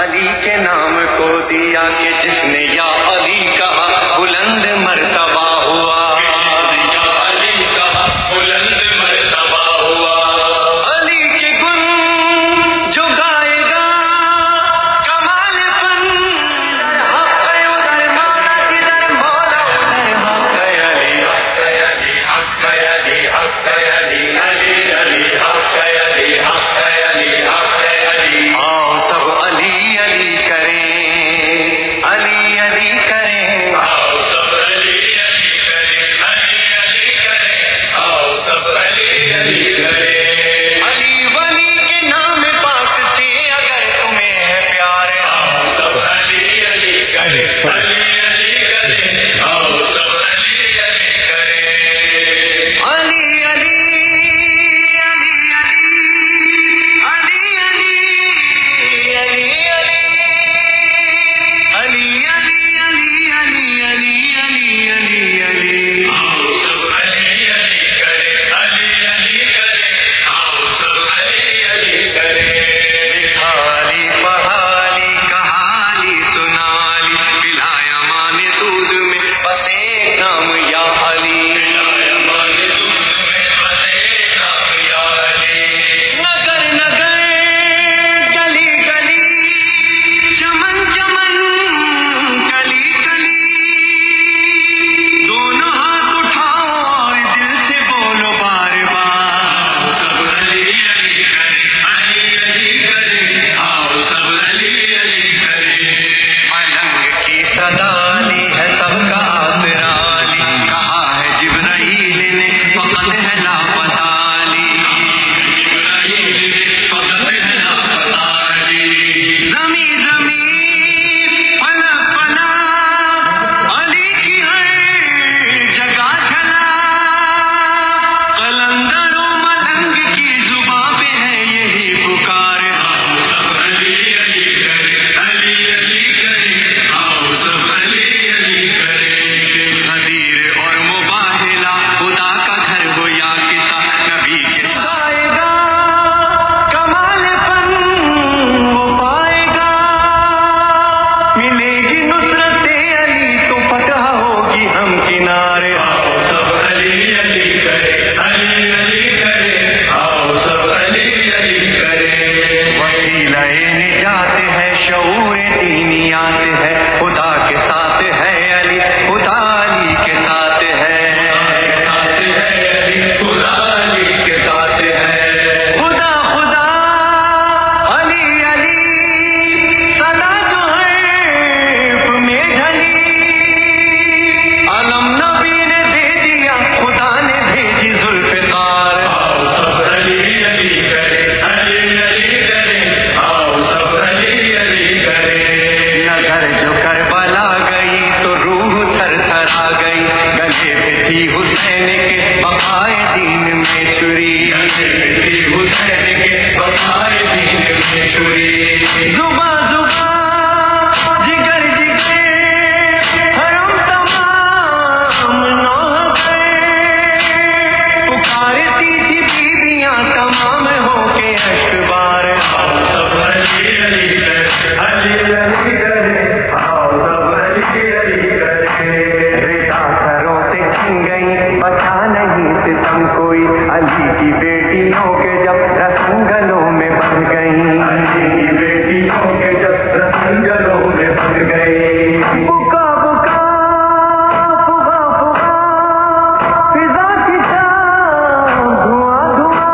علی کے نام کو دیا کہ جس نے یا علی کہا بلند مرتبہ ہوا، یا علی کہا بلند مرتبہ ہوا۔ علی کے گن جو گائے گا کمال فن، ادھر حق ادھر مولا، کدھر مولا ادھر حق علی، حق علی، حق علی، حق علی، علی علی، حق علی، حق علی، حق علی۔ آؤ سب علی علی کریں، علی علی کریں، آؤ سب علی علی کریں، علی علی کریں، آؤ سب علی علی کریں۔ علی ولی کے نام پاک سے اگر تمہیں ہے پیار، آؤ سب علی علی کریں، علی علی کریں، آؤ سب علی علی کریں۔ علی علی علی علی علی علی علی علی علی علی علی علی علی علی، آؤ سب علی علی کریں، علی علی کریں، آؤ سب علی علی کریں۔ لکھا علی پڑھا علی کہا علی سنا علی، پلایا مان دودھ میں بس ایک نام یا علی، پلایا مان دودھ میں بس ایک نام یا علی۔ نگر نگر گلی گلی چمن چمن کلی کلی، دونوں ہاتھ اٹھاؤ اور دل سے بولو بار بار، سب علی علی کریں، علی علی کریں، آؤ سب علی علی کریں۔ ملنگ کی صدا علی ہے سب کا آسرا علی، کہا ہے جبرائیل نے فقط ہے لاپتہ علی، جبرائیل نے فقط ہے لاپتہ علی۔ زمیں زمیں پناہ پناہ علی کی ہر جگہ جھلا، قلندر و ملنگ کی زباں پہ ہے یہی پکار، آؤ سب علی علی کریں، علی علی کریں، آؤ سب علی علی کریں۔ غدیر اور مباہلا خدا کا گھر ہو یا کسا، نبی کے گائے گا کمال فن وہ پائے گا، ملے گی نصرت علی تو فتح ہوگی ہم کنارے، آؤ سب علی علی کریں، علی علی کریں، آؤ سب علی علی کریں۔ وسیلہ نجات ہے شعور دینیات ہے، خدا کے ساتھ ہے علی، خدا علی کے ساتھ ہے، خدا علی کے ساتھ ہے۔ خدا خدا علی علی صدا جو ہے میں ڈھلی، علم نبی نے دے دیا خدا نے بھیجی ذوالفقار، آؤ سب علی علی کریں، علی علی کریں، آؤ سب علی علی کریں۔ نگر جو کربلا گئی تو روح تھر تھر آ گئی، گلے پہ تھی حسین کے بقائے دین میں چھری، گلے پہ تھی حسین کے بقائے دین میں چھری۔ زباں زباں جگر جگر حرم تمام نوح گئے، پکارتی تھی بیویاں تمام ہو کے اشکبار، آؤ سب علی علی کریں، علی علی کریں، آؤ سب علی علی کریں۔ رضا سروں سے چھن گئی بچا نہیں ستم کوئی، علی کی بیٹیوں کے جب رسم گلوں میں بندھ گئی، علی کی بیٹیوں کے جب رسم گلوں میں بندھ گئی۔ بکا بکا فغا فغا فضا کی شام دھواں دھواں،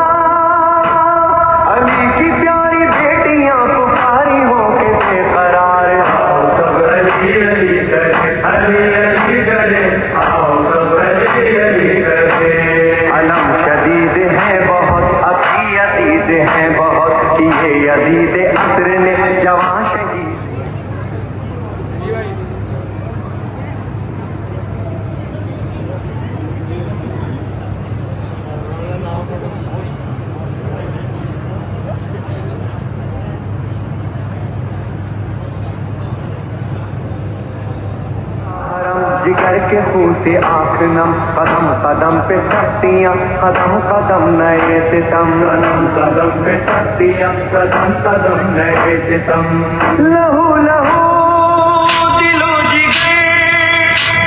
علی کی پیاری بیٹیاں پکاری ہو کے بے قرار، آؤ سب علی علی کریں، علی علی کریں، آؤ سب علی علی کریں۔ علم شدید ہے بہت ابھی عزیز ہے بہت، کیے یزید عصر نے جوان شہید۔ حرم جگر در کے خون سے آنکھ نم، قدم قدم پہ سختیاں، قدم قدم نئے ستم، قدم قدم پہ سختیاں، قدم قدم نئے ستم، لہو لہو دل و جگر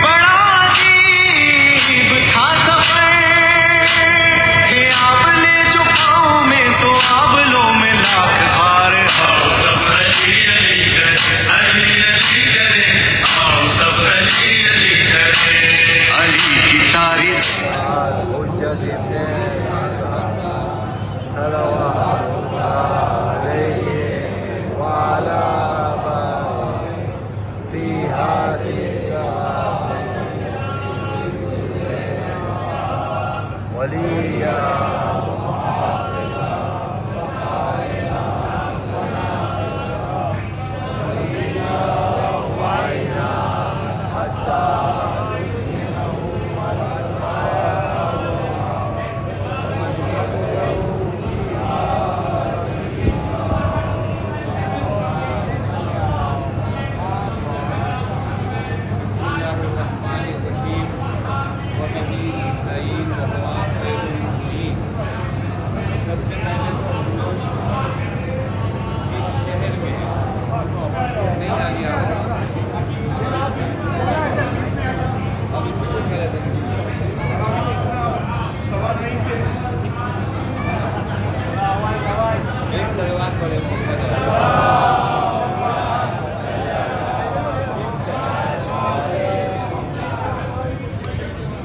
بڑا عجیب تھا سفر، ہے آبلے جو پاؤں میں تو آبلوں میں لاکھ خار، آؤ سب علی علی کرے، علی علی کرے، آؤ سب علی علی کرے، علی کی ساری الحجة ابن الحسن صلوات الله عليه وعلى آبائه في هذه الساعة وليا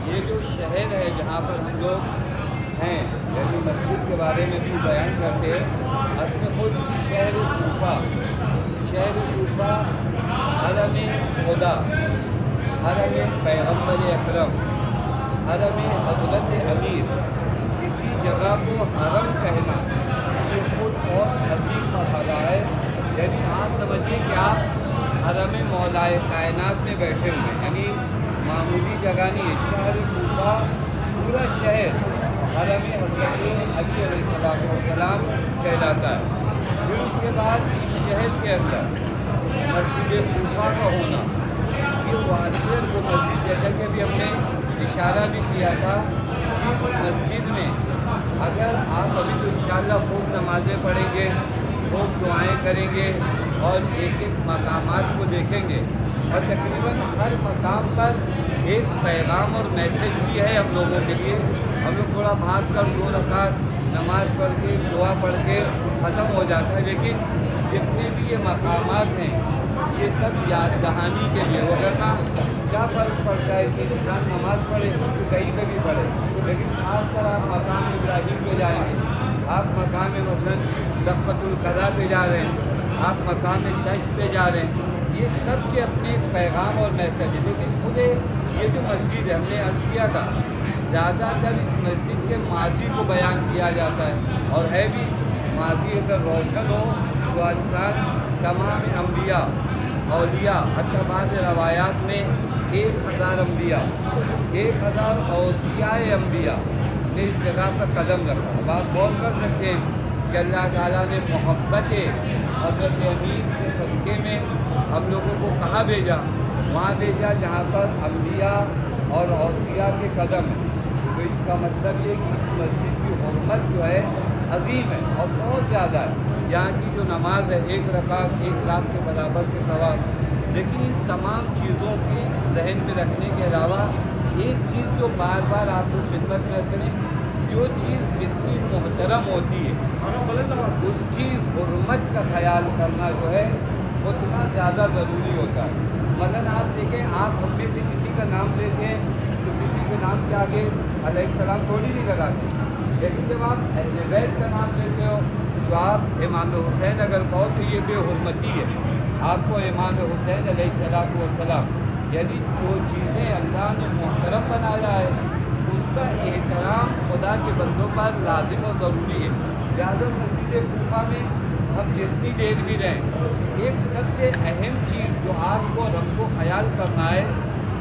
یہ جو شہر ہے جہاں پر ہم لوگ ہیں، یعنی مسجد کے بارے میں بھی بیان کرتے ہیں، اصل خود شہر کوفہ حرم خدا، حرم پیغمبر اکرم، حرم حضرت امیر، کسی جگہ کو حرم کہنا یہ خود اور عظیم مرحلہ ہے. یعنی آپ سمجھیے کہ آپ حرم مولائے کائنات میں بیٹھے ہوئے ہیں، یعنی معمولی جگہ نہیں ہے. شہر کوفہ پورا شہر حرم حضرت علی علیہ السلام کہلاتا ہے. پھر اس کے بعد اس شہر کے اندر مسجد کوفہ کا ہونا، یہ واقعہ وہ مسجد جیسا کہ ابھی ہم نے اشارہ بھی کیا تھا، اس مسجد میں اگر آپ ابھی تو انشاءاللہ خوب نمازیں پڑھیں گے، خوب دعائیں کریں گے اور ایک ایک مقامات کو دیکھیں گے، اور تقریباً ہر مقام پر ایک پیغام اور میسج بھی ہے ہم لوگوں کے لیے. ہم لوگ تھوڑا بھاگ کر 2 رکعت نماز پڑھ کے دعا پڑھ کے ختم ہو جاتا ہے، لیکن جتنے بھی یہ مقامات ہیں یہ سب یاد دہانی کے لیے. وغیرہ کیا فرق پڑتا ہے کہ انسان نماز پڑھے کہیں پہ بھی پڑھے، لیکن خاص کر آپ مقام ابراہیم پہ جائیں گے، آپ مقام مثلاً دقۃ القضا پہ جا رہے ہیں، آپ مقام تشت پہ جا رہے ہیں، یہ سب کے اپنے ایک پیغام اور میسج ہے. لیکن خود یہ جو مسجد ہے، ہم نے عرض کیا تھا زیادہ تر اس مسجد کے ماضی کو بیان کیا جاتا ہے، اور ہے بھی ماضی اگر روشن ہو تو انسان تمام انبیاء اولیاء، حتی بعض روایات میں 1000 انبیاء، 1000 اوصیاء انبیاء نے اس جگہ پر قدم رکھا. اب آپ غور کر سکتے ہیں کہ اللہ تعالیٰ نے محبت حضرت امین کے صدقے میں ہم لوگوں کو کہاں بھیجا؟ وہاں بھیجا جہاں پر انبیاء اور اوصیاء کے قدم ہیں. تو اس کا مطلب یہ کہ اس مسجد کی حرمت جو ہے عظیم ہے اور بہت زیادہ ہے. یہاں کی جو نماز ہے 1 رکعت 1 لاکھ کے برابر کے ثواب. لیکن ان تمام چیزوں کی ذہن میں رکھنے کے علاوہ ایک چیز جو بار بار آپ کو خدمت میں کریں، جو چیز جتنی محترم ہوتی ہے اس کی حرمت کا خیال کرنا جو ہے اتنا زیادہ ضروری ہوتا ہے. مثلاً آپ دیکھیں، آپ ہم میں سے کسی کا نام لیتے ہیں تو کسی کے نام کے آگے علیہ السلام تھوڑی نہیں لگاتے، لیکن جب آپ اہل بیت کا نام لیتے ہو تو آپ امام حسین اگر کہو تو یہ بے حرمتی ہے. آپ کو امام حسین علیہ السلام، یعنی جو چیزیں اللہ نے محترم بنایا ہے اس کا احترام خدا کے بندوں پر لازم و ضروری ہے. لہٰذا مسجد کوفہ میں ہم جتنی دیر بھی رہیں، ایک سب سے اہم چیز جو آپ کو رب کو خیال کرنا ہے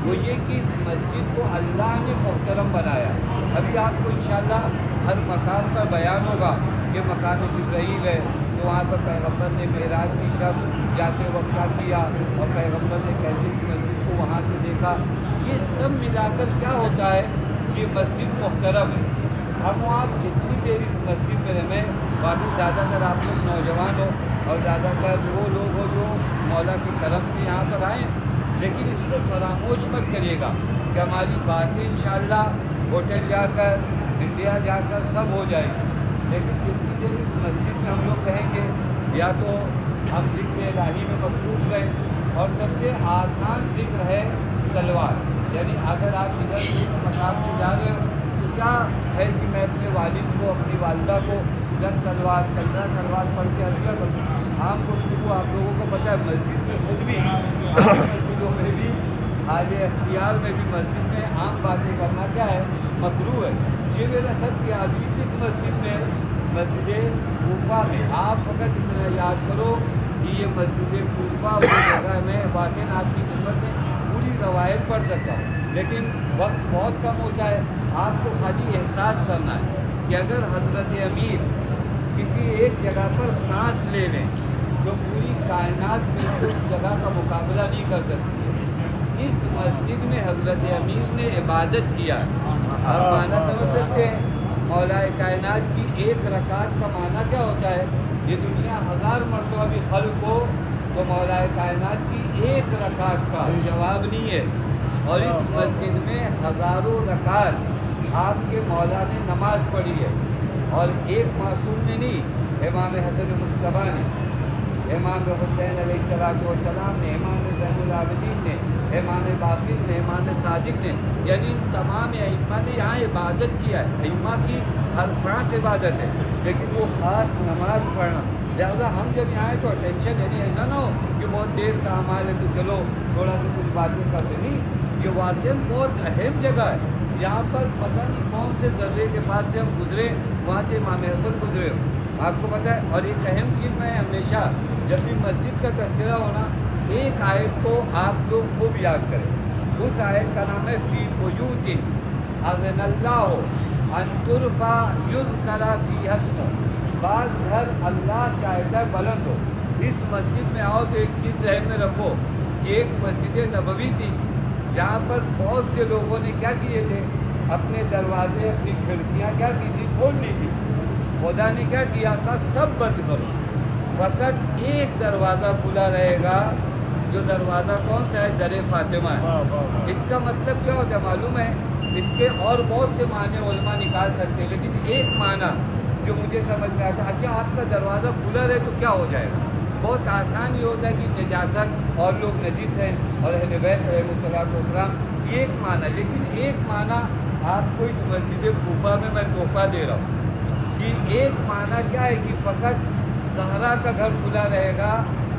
وہ یہ کہ اس مسجد کو اللہ نے محترم بنایا. ابھی آپ کو انشاءاللہ ہر مقام پر بیان ہوگا کہ مقام جبرائیل ہے تو وہاں پر پیغمبر نے معراج کی شب جاتے وقت کیا کیا، اور پیغمبر نے کیسے اس مسجد کو وہاں سے دیکھا. یہ سب ملا کر کیا ہوتا ہے؟ یہ مسجد محترم ہے۔ ہم آپ جتنی دیر اس مسجد میں رہیں، باقی زیادہ تر آپ لوگ نوجوان ہو اور زیادہ تر وہ لوگ ہو جو مولا کے کرم سے یہاں پر آئیں، لیکن اس کو فراموش مت کریے گا کہ ہماری باتیں انشاءاللہ ہوٹل جا کر، انڈیا جا کر سب ہو جائیں گی، لیکن جتنی دیر اس مسجد میں ہم لوگ رہیں گے یا تو ہم ذکر الہی میں مصروف رہیں، اور سب سے آسان ذکر ہے سلوات، یعنی اگر آپ ادھر سے اس مقام پہ جا رہے ہو تو کیا ہے کہ میں اپنے والد کو، اپنی والدہ کو 10 سلوات 15 سلوات پڑھ کے عطیہ کروں۔ عام گفتگو آپ لوگوں کو پتہ ہے، مسجد میں خود بھی عام مسجدوں میں بھی، حال اختیار میں بھی مسجد میں عام باتیں کرنا کیا ہے؟ مکروہ ہے۔ یہ میرا سب کی آدمی کس مسجد میں؟ مسجد کوفہ میں۔ آپ فقط اتنا یاد کرو کہ یہ مسجد کوفہ وہ جگہ میں واقعی آپ کی خدمت میں پوری روایت پڑھ سکتا ہوں، لیکن وقت بہت کم ہوتا ہے۔ آپ کو خالی احساس کرنا ہے کہ اگر حضرت امیر کسی ایک جگہ پر سانس لے لیں تو پوری کائنات میں اس جگہ کا مقابلہ نہیں کر سکتی۔ اس مسجد میں حضرت امیر نے عبادت کیا، اور معنی سمجھ سکتے ہیں؟ مولا کائنات کی ایک رکعت کا معنی کیا ہوتا ہے؟ یہ دنیا 1000 مرتبہ بھی خلق ہو تو مولا کائنات کی ایک رکعت کا جواب نہیں ہے، اور اس مسجد میں ہزاروں رکعت آپ کے مولا نے نماز پڑھی ہے، اور ایک معصوم نے نہیں، امام حسن مصطفیٰ نے، امام حسین علیہ السلام نے، امام زین العابدین نے، امام باقر نے، امام صادق نے، یعنی ان تمام ائمہ نے یہاں عبادت کیا ہے۔ ائمہ کی ہر سانس عبادت ہے، لیکن وہ خاص نماز پڑھنا، لہٰذا ہم جب یہاں آئے تو ٹینشن یعنی ایسا نہ ہو کہ بہت دیر کا عمل ہے تو چلو تھوڑا سا کچھ باتیں کرتے نہیں، یہ واقعی بہت اہم جگہ ہے۔ یہاں پر پتہ نہیں کون سے ذرے کے پاس سے ہم گزرے، وہاں سے امام حسن گزرے ہو، آپ کو پتہ ہے۔ اور ایک اہم چیز میں ہمیشہ جب بھی مسجد کا تذکرہ ہونا، ایک آیت کو آپ لوگ خوب یاد کریں، اس آیت کا نام ہے فی بیوت اذن اللہ ان ترفع یذکر فیہا اسمہ۔ بعض گھر اللہ چاہتا ہے بلند ہو، اس مسجد میں آؤ تو ایک چیز ذہن میں رکھو کہ ایک مسجد نبوی تھی جہاں پر بہت سے لوگوں نے کیا کیے تھے؟ اپنے دروازے، اپنی کھڑکیاں کیا کی تھی؟ کھول لی تھی۔ خدا نے کیا کیا تھا؟ سب بند کرو، فقط ایک دروازہ کھلا رہے گا، جو دروازہ کون سا ہے؟ در فاطمہ ہے۔ اس کا مطلب کیا ہوتا ہے معلوم ہے؟ اس کے اور بہت سے معنی علماء نکال سکتے ہیں، لیکن ایک معنی جو مجھے سمجھ میں آتا ہے، اچھا آپ کا دروازہ کھلا رہے تو کیا ہو جائے گا؟ بہت آسان یہ ہوتا ہے کہ نجاست اور لوگ نجس ہیں اور اہل بیت علیہ السلام، یہ ایک معنی، لیکن ایک معنی آپ کو اس مسجد کوفہ میں تحفہ دے رہا ہوں کہ ایک معنی کیا ہے کہ فقط زہرا کا گھر کھلا رہے گا،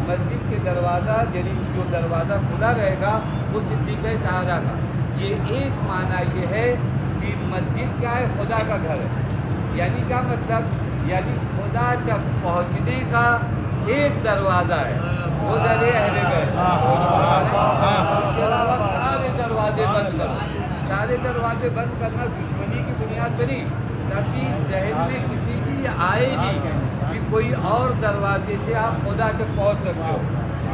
مسجد کے دروازہ یعنی جو دروازہ کھلا رہے گا وہ صدیقہ طاہرہ کا۔ یہ ایک معنی یہ ہے کہ مسجد کیا ہے؟ خدا کا گھر ہے، یعنی کیا مطلب؟ یعنی خدا تک پہنچنے کا ایک دروازہ ہے، وہ در اہل بیت۔ اس کے علاوہ سارے دروازے بند کرو، سارے دروازے بند کرنا دشمنی کی بنیاد پہ نہیں، تاکہ ذہن میں کسی کی یہ آئے نہیں کہ کوئی اور دروازے سے آپ خدا تک پہنچ سکتے ہو۔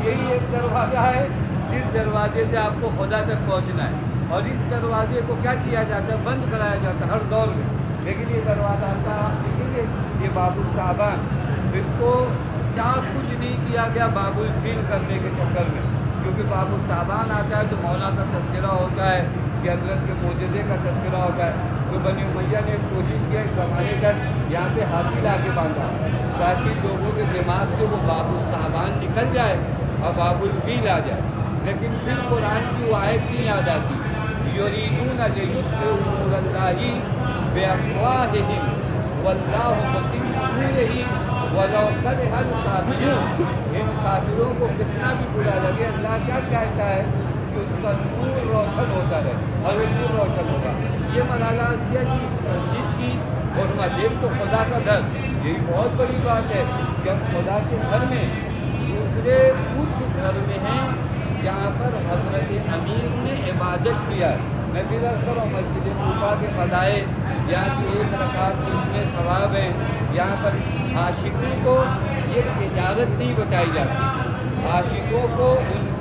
یہی ایک دروازہ ہے جس دروازے سے آپ کو خدا تک پہنچنا ہے، اور اس دروازے کو کیا کیا جاتا ہے؟ بند کرایا جاتا ہے ہر دور میں۔ لیکن یہ دروازہ اللہ دیکھیں گے، یہ باب الصعبان، اس کو کیا کچھ نہیں کیا گیا باب الفیل کرنے کے چکر میں، کیونکہ باب الصعبان آتا ہے تو مولا کا تذکرہ ہوتا ہے کہ حضرت کے معجزے کا تذکرہ ہوتا ہے۔ تو بنی امیہ نے کوشش کیا ایک زمانے تک یہاں پہ ہاتھی لا کے باندھا تاکہ لوگوں کے دماغ سے وہ باب الصعبان نکل جائے اور باب الفیل آ جائے، لیکن پھر قرآن کی وہ آیت نہیں یاد آتی، یریدون لیطفئوا نور اللہ بافواہہم واللہ متم نورہ ولو کرہ الکافرون۔ ان کافروں کو کتنا بھی برا لگے، اللہ کیا چاہتا ہے کہ اس کا نور روشن ہوتا ہے اور وہ نور روشن ہوگا۔ یہ مرحلہ اس کیا کہ اس مسجد کی حرمت، ایک تو خدا کا گھر، یہی بہت بڑی بات ہے کہ ہم خدا کے گھر میں، دوسرے اس گھر میں ہیں جہاں پر حضرت امیر نے عبادت کیا ہے۔ میں بھی عرض کروں مسجد کوفہ کے فضائل، یہاں کی ایک رکعت کے اتنے ثواب ہیں۔ یہاں پر عاشقوں کو یہ تجارت نہیں بتائی جاتی، عاشقوں کو ان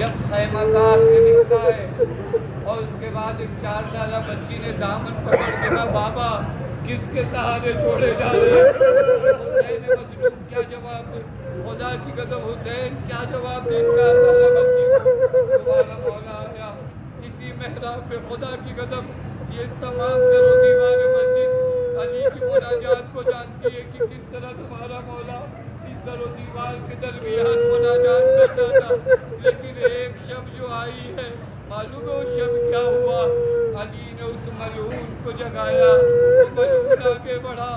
جب خیمہ کار سے نکلا ہے اور اس کے بعد ایک 4 سالہ بچی نے دامن پکڑ کے کہا بابا کس کے سہارے چھوڑے جا رہے ہیں؟ حسین مظلوم کیا جواب دے؟ خدا کی قسم حسین کیا جواب دے 4 سالہ بچی کو؟ دوبارہ مولا آیا اسی محراب پہ، خدا کی قسم یہ تمام در و دیوار مسجد علی کی مناجات کو جانتی ہے کہ کس طرح تمہارا مولا اس در و دیوار کے درمیان مناجات کرتا تھا، لیکن ایک شب جو آئی ہے معلوم ہے وہ شب کیا ہوا؟ علی نے اس ملعون کو جگایا، وہ ملعون آگے بڑھا،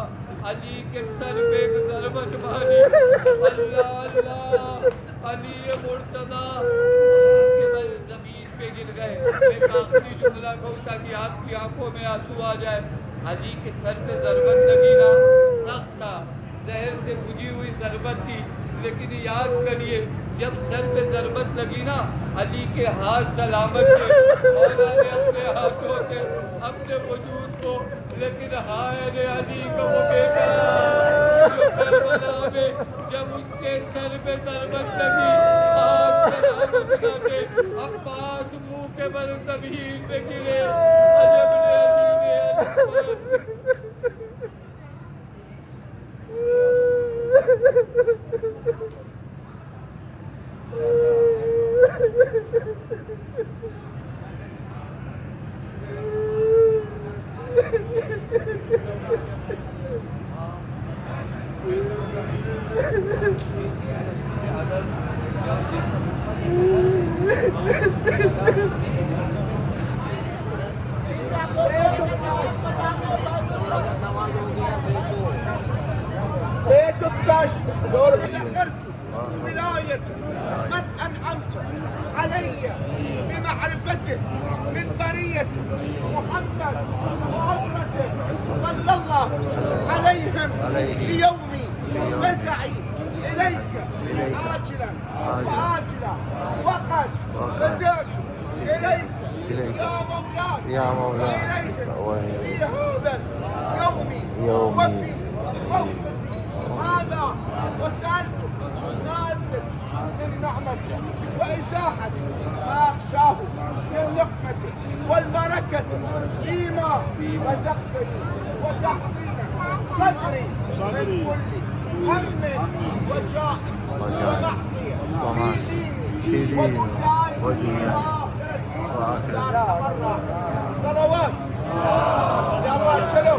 علی کے سر پہ ایک ضربت ماری، اللہ اللہ علی مرتضیٰ کے بل زمین پہ گر گئے۔ ایک آخری جملہ کہوں تاکہ آپ کی آنکھوں میں آنسو آ جائے، علی کے سر پہ ضربت لگی نا، سخت تھا، زہر سے بجھی ہوئی ضربت تھی، لیکن یاد کریے جب سر پہ ضربت لگی نا علی کے ہاتھ سلامت تھے، مولا نے اپنے ہاتھوں سے اپنے وجود کو، لیکن ہائے رے علی کا وہ بیٹا جو کربلا میں جب اس کے سر پہ ضربت لگی ہاتھ سلامت نہ تھے، عباس منہ کے بل زمین پہ گرے، عجب نے علی نے بيت الكشف ذكرت ولاية من أنعمت علي بمعرفته من برية محمد وعبرته صلى الله عليهم ليومي فزعي إليك عاجلا وآجلا وقد فزعت إليك يا مولاي وإليهم في هذا يومي وفي خوفي هذا وسألتك مادة من نعمتك وإزاحة ما أخشاه من لقمة والبركة فيما رزقتني وتحصين صدري من كل هم وجاع ومعصية في ديني ودنياي وآخرتي لا تمرة صلوات يا الله شلو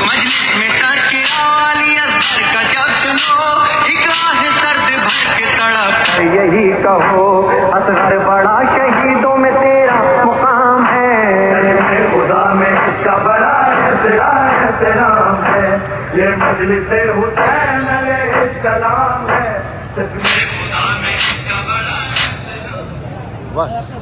مجلس میں تذکرہ علی اصغر کا جب سنو کہو اصغر بڑا شہیدوں میں تیرا مقام ہے، خدا میں اس کا بڑا احترام ہے، یہ مجلس حسین علیہ السلام ہے، خدا میں اس کا بڑا بس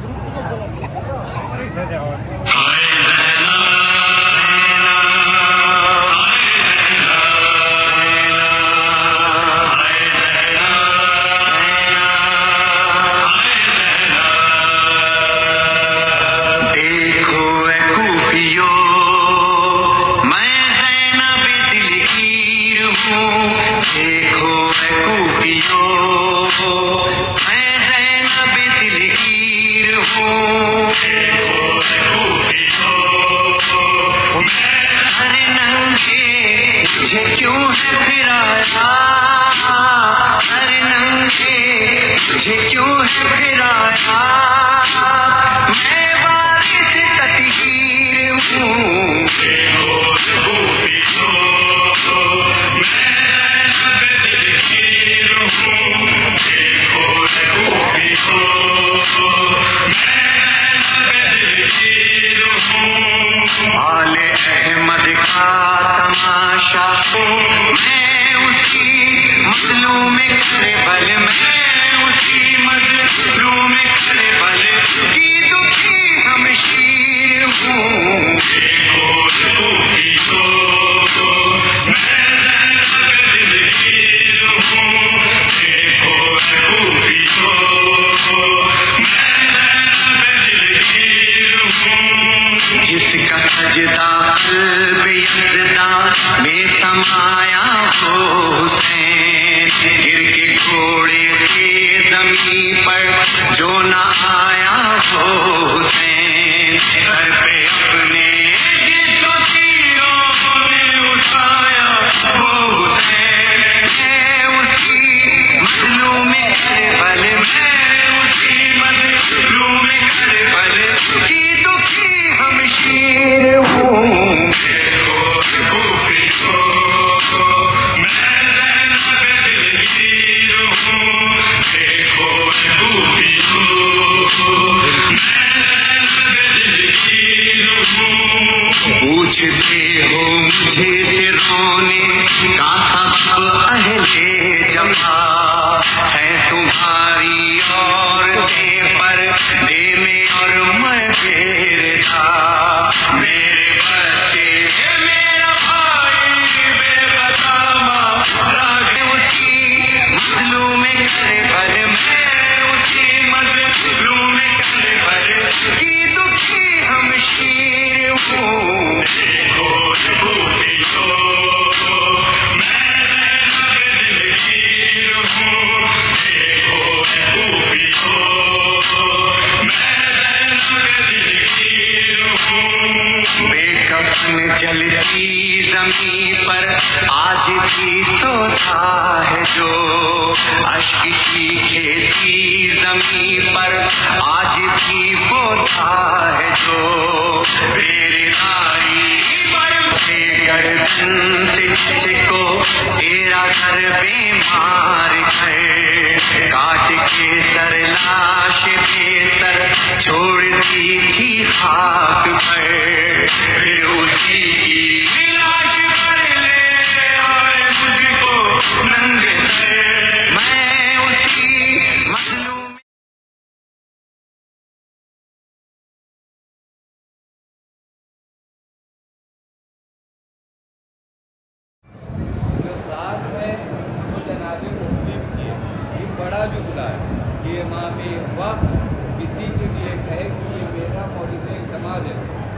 بڑا جملہ ہے کہ امام وقت کسی کے لیے کہے کہ یہ میرا مولد اعتماد ہے،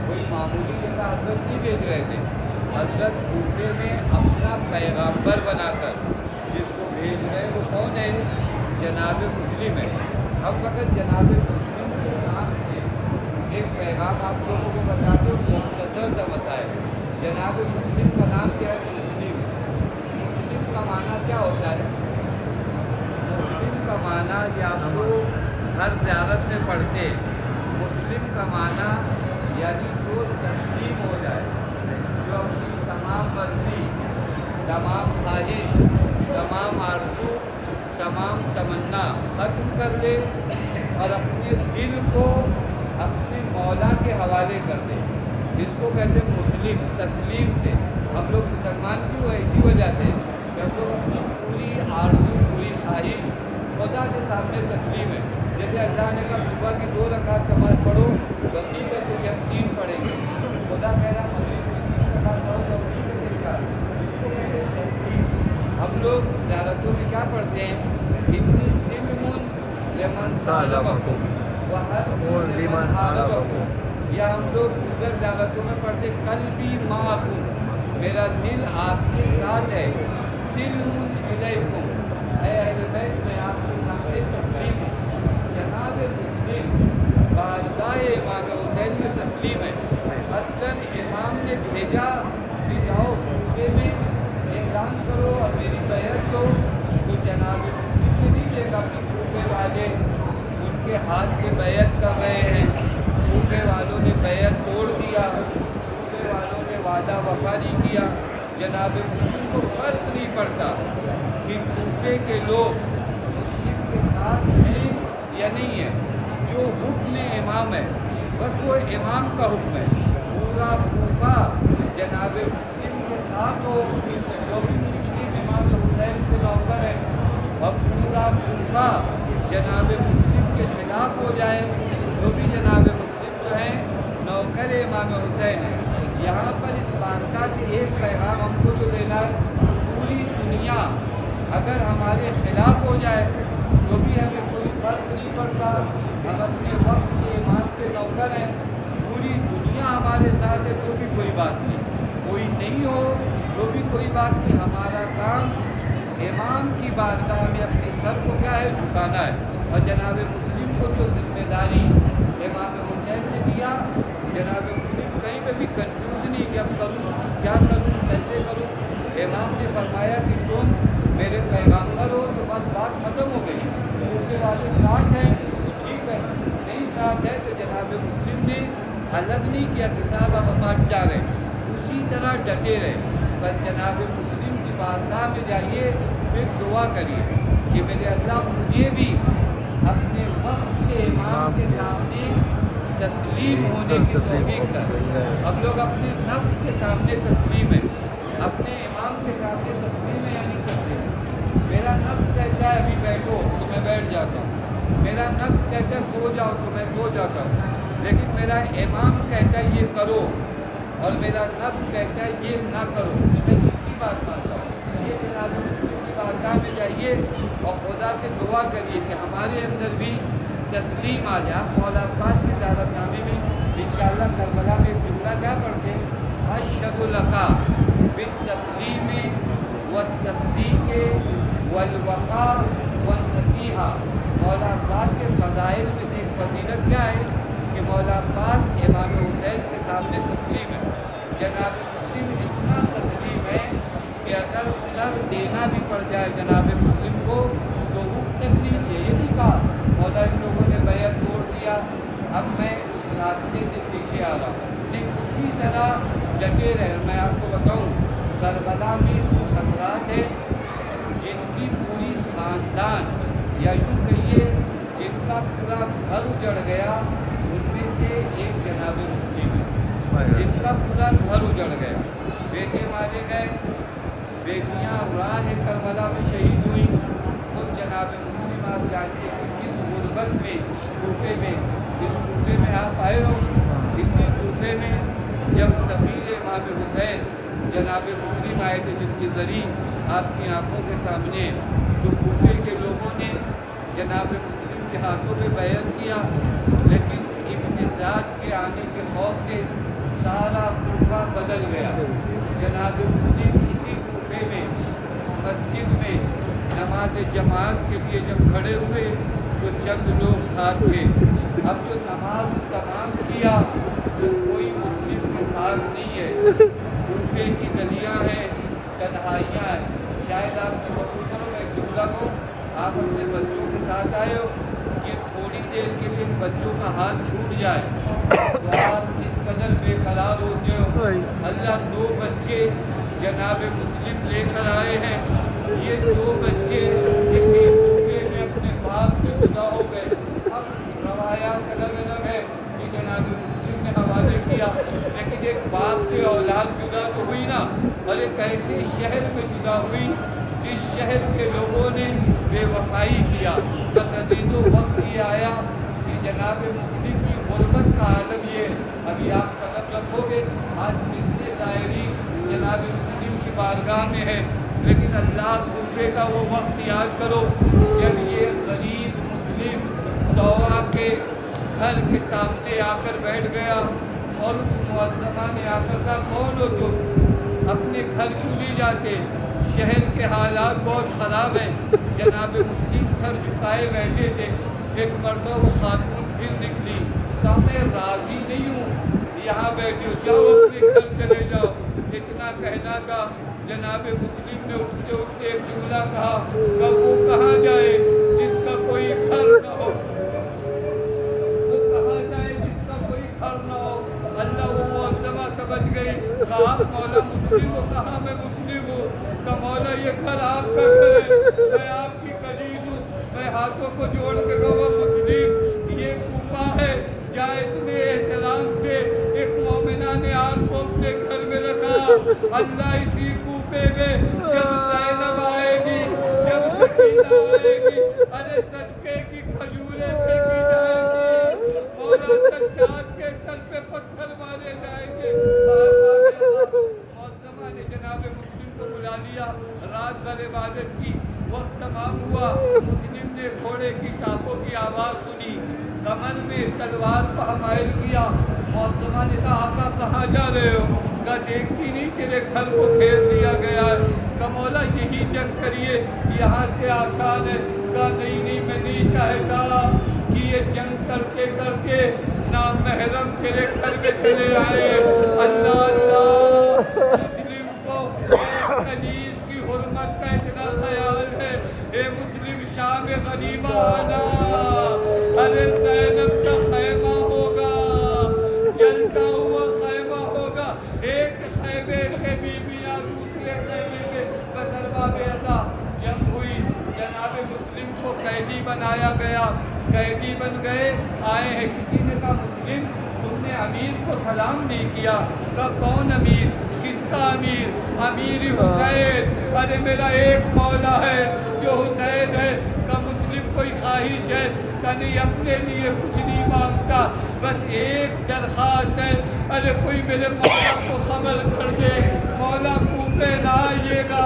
کوئی معمولی جگہ حضرت نہیں بھیج رہے تھے، حضرت کوفے میں اپنا پیغامبر بنا کر جس کو بھیج رہے وہ کون ہے؟ جناب مسلم ہے۔ اب فقط جناب مسلم کے نام سے ایک پیغام آپ لوگوں کو بتاتے ہو، مختصر سا مسائل۔ جناب مسلم کا نام کیا ہے؟ مسلم۔ مسلم کا معنی کیا ہوتا ہے؟ مسلم کا معنی یہ آپ لوگ ہر زیارت میں پڑھتے، مسلم کا معنی یعنی جو تسلیم ہو جائے، جو اپنی تمام مرضی، تمام خواہش، تمام آرزو، تمام تمنا کرنا ختم کر دے اور اپنے دل کو اپنے مولا کے حوالے کر دے. اس کو کہتے ہیں مسلم. تسلیم سے ہم لوگ مسلمان کیوں ہیں؟ اسی وجہ سے کہ ہم لوگ اپنی پوری آرزو پوری خواہش خدا کے سامنے تسلیم ہے. جیسے اللہ نے کہا صبح کی 2 رکعت نماز پڑھو تو ٹھیک ہے تو ہم 3 پڑھیں گے. خدا کہہ رہا ہم لوگ زیارتوں میں کیا پڑھتے ہیں؟ اتنی سلم لمن سالمکم لمن حاربکم. یا ہم لوگ دیگر زیارتوں میں پڑھتے قلبی معکم، میرا دل آپ کے ساتھ ہے. سلم الیکم، اے اہل بیت میں آپ کے سامنے تسلیم ہوں. جناب مسلم بارگاہ امام حسین میں تسلیم ہے. اصلاً امام نے بھیجا کہ جاؤ کوفے میں اعلان کرو اور میری بیعت دو. تو جناب مسلم نے نہیں دیکھا کہ کوفے والے ان کے ہاتھ کے بیعت کر رہے ہیں. کوفے والوں نے بیعت توڑ دیا، کوفے والوں نے وعدہ وفا نہیں کیا. جناب مسلم کو فرق نہیں پڑتا کہ کوفے کے لوگ مسلم کے ساتھ ہیں یا نہیں ہے. جو حکم امام ہے بس وہ امام کا حکم ہے. پورا کوفہ جناب مسلم کے ساتھ ہو جو بھی مسلم امام حسین کے نوکر ہے، اور پورا کوفہ جناب مسلم کے خلاف ہو جائے جو بھی جناب مسلم جو ہیں نوکر امام حسین ہے. یہاں پر اس بادشاہ سے ایک پیغام ہم کو جو دینا ہے، پوری دنیا اگر ہمارے خلاف ہو جائے تو بھی ہمیں کوئی فرق نہیں پڑتا. ہم اپنے وقت کے امام کے نوکر ہیں. پوری دنیا ہمارے ساتھ ہے تو بھی کوئی بات نہیں، کوئی نہیں ہو تو بھی کوئی بات نہیں. ہمارا کام امام کی بارگاہ میں اپنے سر کو کیا ہے جھکانا ہے. اور جناب مسلم کو جو ذمہ داری امام حسین نے دیا، جناب مسلم کہیں پہ بھی کنفیوز نہیں کہ اب کروں کیا کروں کیسے کروں. امام نے فرمایا کہ تم میرے پیغامبر ہو تو بس بات ختم ہو گئی. دوسرے والے ساتھ ہیں تو ٹھیک ہے، نہیں ساتھ ہے تو جناب مسلم نے الگ نہیں کیا کہ صاحب اب ہم ہٹ جا رہے ہیں، اسی طرح ڈٹے رہے. بس جناب مسلم کی بارگاہ میں جائیے، پھر دعا کریے کہ میرے اللہ مجھے بھی اپنے وقت کے امام کے سامنے تسلیم ہونے کی توفیق کر. ہم لوگ اپنے نفس کے سامنے تسلیم ہیں، اپنے امام کے سامنے تسلیم ہے یا نہیں تسلیم. میرا نفس کہتا ہے ابھی بیٹھو تو میں بیٹھ جاتا ہوں، میرا نفس کہتا ہے سو جاؤ تو میں سو جاتا ہوں. لیکن میرا امام کہتا ہے یہ کرو اور میرا نفس کہتا ہے یہ نہ کرو، تو میں کس کی بات مانتا ہوں؟ یہ جناب مسلم کی بارگاہ میں جائیے اور خدا سے دعا کریے کہ ہمارے اندر بھی تسلیم آ جائے. آپ مولا عباس کے زیارت نامے میں انشاءاللہ کربلا میں ایک جملہ کیا پڑھتے ہیں؟ اشہد لکا بالتسلیم والتصدیق والوفاء والنصیحہ. مولا عباس کے فضائل میں سے ایک فضیلت کیا ہے کہ مولا عباس امام حسین کے سامنے تسلیم ہے. جناب مسلم اتنا تسلیم ہے کہ اگر سر دینا بھی پڑ جائے جناب مسلم کو تو اف تک نہیں. یہ نہیں کہا مولا ان لوگوں نے بیعت توڑ دیا اب میں اس راستے سے پیچھے آ رہا ہوں، نہیں اسی طرح ڈٹے رہے. میں آپ کو بتاؤں کربلا میں کچھ حضرات ہیں جن کی پوری خاندان یا یوں کہیے جن کا پورا گھر اجڑ گیا، ان میں سے ایک جناب مسلم ہے جن کا پورا گھر اجڑ گیا. بیٹے مارے گئے، بیٹیاں راہ کربلا میں شہید ہوئی. خود جناب مسلم آپ جانتے ہیں کس غربت میں کوفے میں، اس کوفے میں آپ آئے ہو. اسی کوفے میں جب سفیر امام حسین جناب مسلم آئے تھے جن کے ذریعے آپ کی آنکھوں کے سامنے، تو کوفے کے لوگوں نے جناب مسلم کے ہاتھوں پہ بیعت کیا. لیکن ابن زیاد کے آنے کے خوف سے سارا کوفہ بدل گیا. جناب مسلم اسی کوفے میں مسجد میں نماز جماعت کے لیے جب کھڑے ہوئے تو چند لوگ ساتھ تھے. اب جو نماز تمام کیا تو کوئی مسلم کے ساتھ نہیں ہے. کوفے کی گلیاں ہیں، تنہائیاں ہیں. شاید آپ تصور کرو میں جملہ کو، آپ اپنے بچوں کے ساتھ آئے ہو، یہ تھوڑی دیر کے لیے بچوں کا ہاتھ چھوٹ جائے تو آپ کس قدر بے قرار ہوتے ہو. اللہ 2 بچے جناب مسلم لے کر آئے ہیں. یہ 2 بچے کسی کوفے میں اپنے باپ روایات الگ الگ ہے کہ جناب مسلم نے حوالے کیا، لیکن ایک باپ سے اولاد جدا تو ہوئی نا، اور ایک ایسے شہر میں جدا ہوئی جس شہر کے لوگوں نے بے وفائی کیا۔ بس عزیزو وقت یہ آیا کہ جناب مسلم کی غربت کا عالم یہ ابھی آپ قدم رکھو گے، آج مثل زائرین جناب مسلم کی بارگاہ میں ہے، لیکن اللہ کوفے کا وہ وقت یاد کرو جب یہ غریب مسلم دوا کے گھر کے سامنے آ کر بیٹھ گیا، اور اس معظمہ نے آ کر کہا کون ہو تم، اپنے گھر کیوں نہیں جاتے، شہر کے حالات بہت خراب ہیں۔ جناب مسلم سر جھکائے بیٹھے تھے، ایک مرتبہ وہ خاتون پھر نکلی، کہا میں راضی نہیں ہوں یہاں بیٹھے ہو، جاؤ اپنے گھر چلے جاؤ۔ اتنا کہنا تھا، جناب مسلم نے اٹھتے اٹھتے ایک جملہ کہا کہ وہ کہاں جائے جس کا کوئی گھر نہ ہو، وہ کہاں جائے جس کا کوئی گھر نہ ہو۔ اللہ وہ معظمہ سمجھ گئی، کہا مولا مسلم، وہ کہاں میں مسلم ہوں، کہ مولا یہ گھر آپ کا گھر ہے، میں آپ کی قریب ہوں۔ میں ہاتھوں کو جوڑ کے کہا مسلم یہ کوفہ ہے، جا اتنے احترام سے ایک مومنہ نے آپ کو اپنے گھر میں رکھا، اللہ اسی کوفے میں جب زینب آئے گی، جب سکینہ آئے گی، ارے صدقے کی کھجوریں پھینکی جائیں گی، مولا سجاد کے سر پہ پتھر مارے جائیں گے۔ معظمہ نے جناب مسلم کو بلا لیا، رات بھر عبادت کی، وقت تمام ہوا، مسلم نے گھوڑے کی ٹاپوں کی آواز سنی، کمر میں تلوار کو حمائل کیا۔ معظمہ نے کہا آقا کہاں جا رہے ہو، کہا دیکھتی نہیں تیرے گھر کو گھیر دیا گیا ہے، کہا مولا یہی جنگ کریے یہاں سے آسان ہے، کہا نہیں میں نہیں چاہتا کہ یہ جنگ کرتے کرتے نامحرم تیرے گھر میں چلے آئے۔ اللہ اللہ، مسلم کو ایک کنیز کی حرمت کا اتنا خیال ہے، اے مسلم شام غنیمہ آنا، ارے زینب کا خیمہ ہوگا، جلتا ہوا خیمہ ہوگا، ایک خیمے سے بیویاں دوسرے خیمے میں بسروا بیعتا جنگ ہوئی، جناب مسلم کو قیدی بنایا گیا، قیدی بن گئے، آئے ہیں، کسی نے کہا مسلم تم نے امیر کو سلام نہیں کیا، کہا کون امیر، کس کا امیر، امیر حسین، ارے میرا ایک مولا ہے جو حسین ہے، کہ مسلم کوئی خواہش ہے، کہ نہیں اپنے لیے کچھ نہیں مانگتا، بس ایک درخواست ہے، ارے کوئی میرے مولا کو خبر کر دے، مولا کوفے نہ آئیے گا،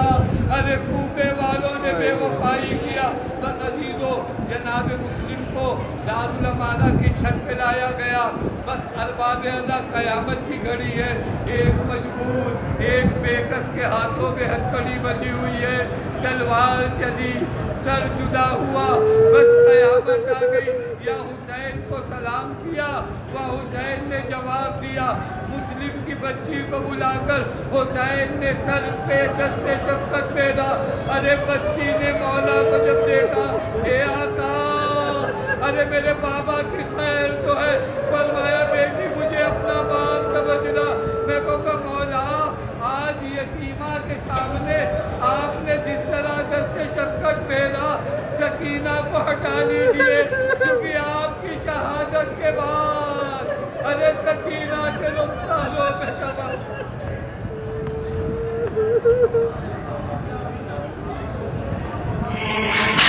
ارے کوفے والوں نے بے وفائی کیا۔ بس عزیزو جناب مسلم کو دارالامانہ کی چھت پہ لایا گیا، بس ارباب ازا قیامت کی گھڑی ہے، ایک مجبور ایک بےکس کے ہاتھوں میں ہتھکڑی بندھی ہوئی ہے، تلوار چلی، سر جدا ہوا، بس قیامت آ گئی، یا حسین کو سلام کیا، وہ حسین نے جواب دیا، مسلم کی بچی کو بلا کر حسین نے سر پہ دست شفقت پھیرا، ارے بچی نے مولا کو جب دیکھا، اے آقا ارے میرے بابا کی خیر تو ہے، فرمایا بیٹی مجھے اپنا باپ سمجھنا، میں کہا مولا آج یتیمہ کے سامنے آپ نے جس طرح دست شفقت پھیرا، سکینہ کو ہٹا لیجئے، کیونکہ آپ کی شہادت کے بعد ارے سکینہ کے رخساروں میں تباہ۔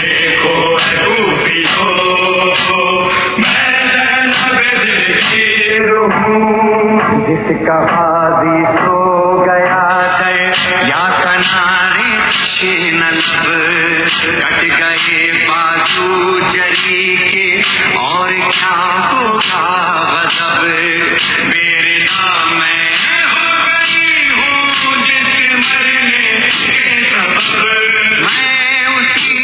دیکھو کوفیو میں زینب دل کی روح ہوں، جس کا غازی سو گیا یا کنارے شین لب کٹ گئے بازو جری کے، اور کیا ہوگا غضب میرے دامن ہو گئی ہوں جس مرنے کے سبب، میں اسی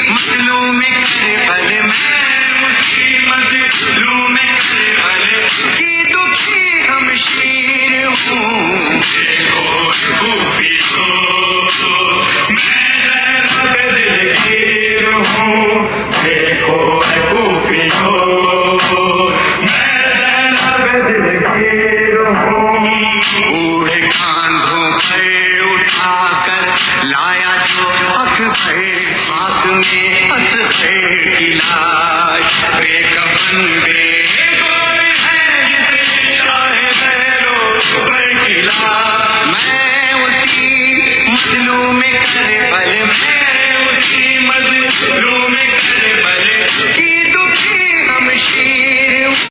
مظلوم کربل، میں اسی مظلوم کربل کی دکھی ہمشیر ہوں۔ دیکھو کوفیو میں زینب دل کی روح ہوں، دیکھو کوفیو میں زینب دل کی روح ہوں، بوڑھے کاندھوں پہ اٹھا کر لایا جو اکبر، خاک میں اصغر کی لاش، بے کفن بے مشرق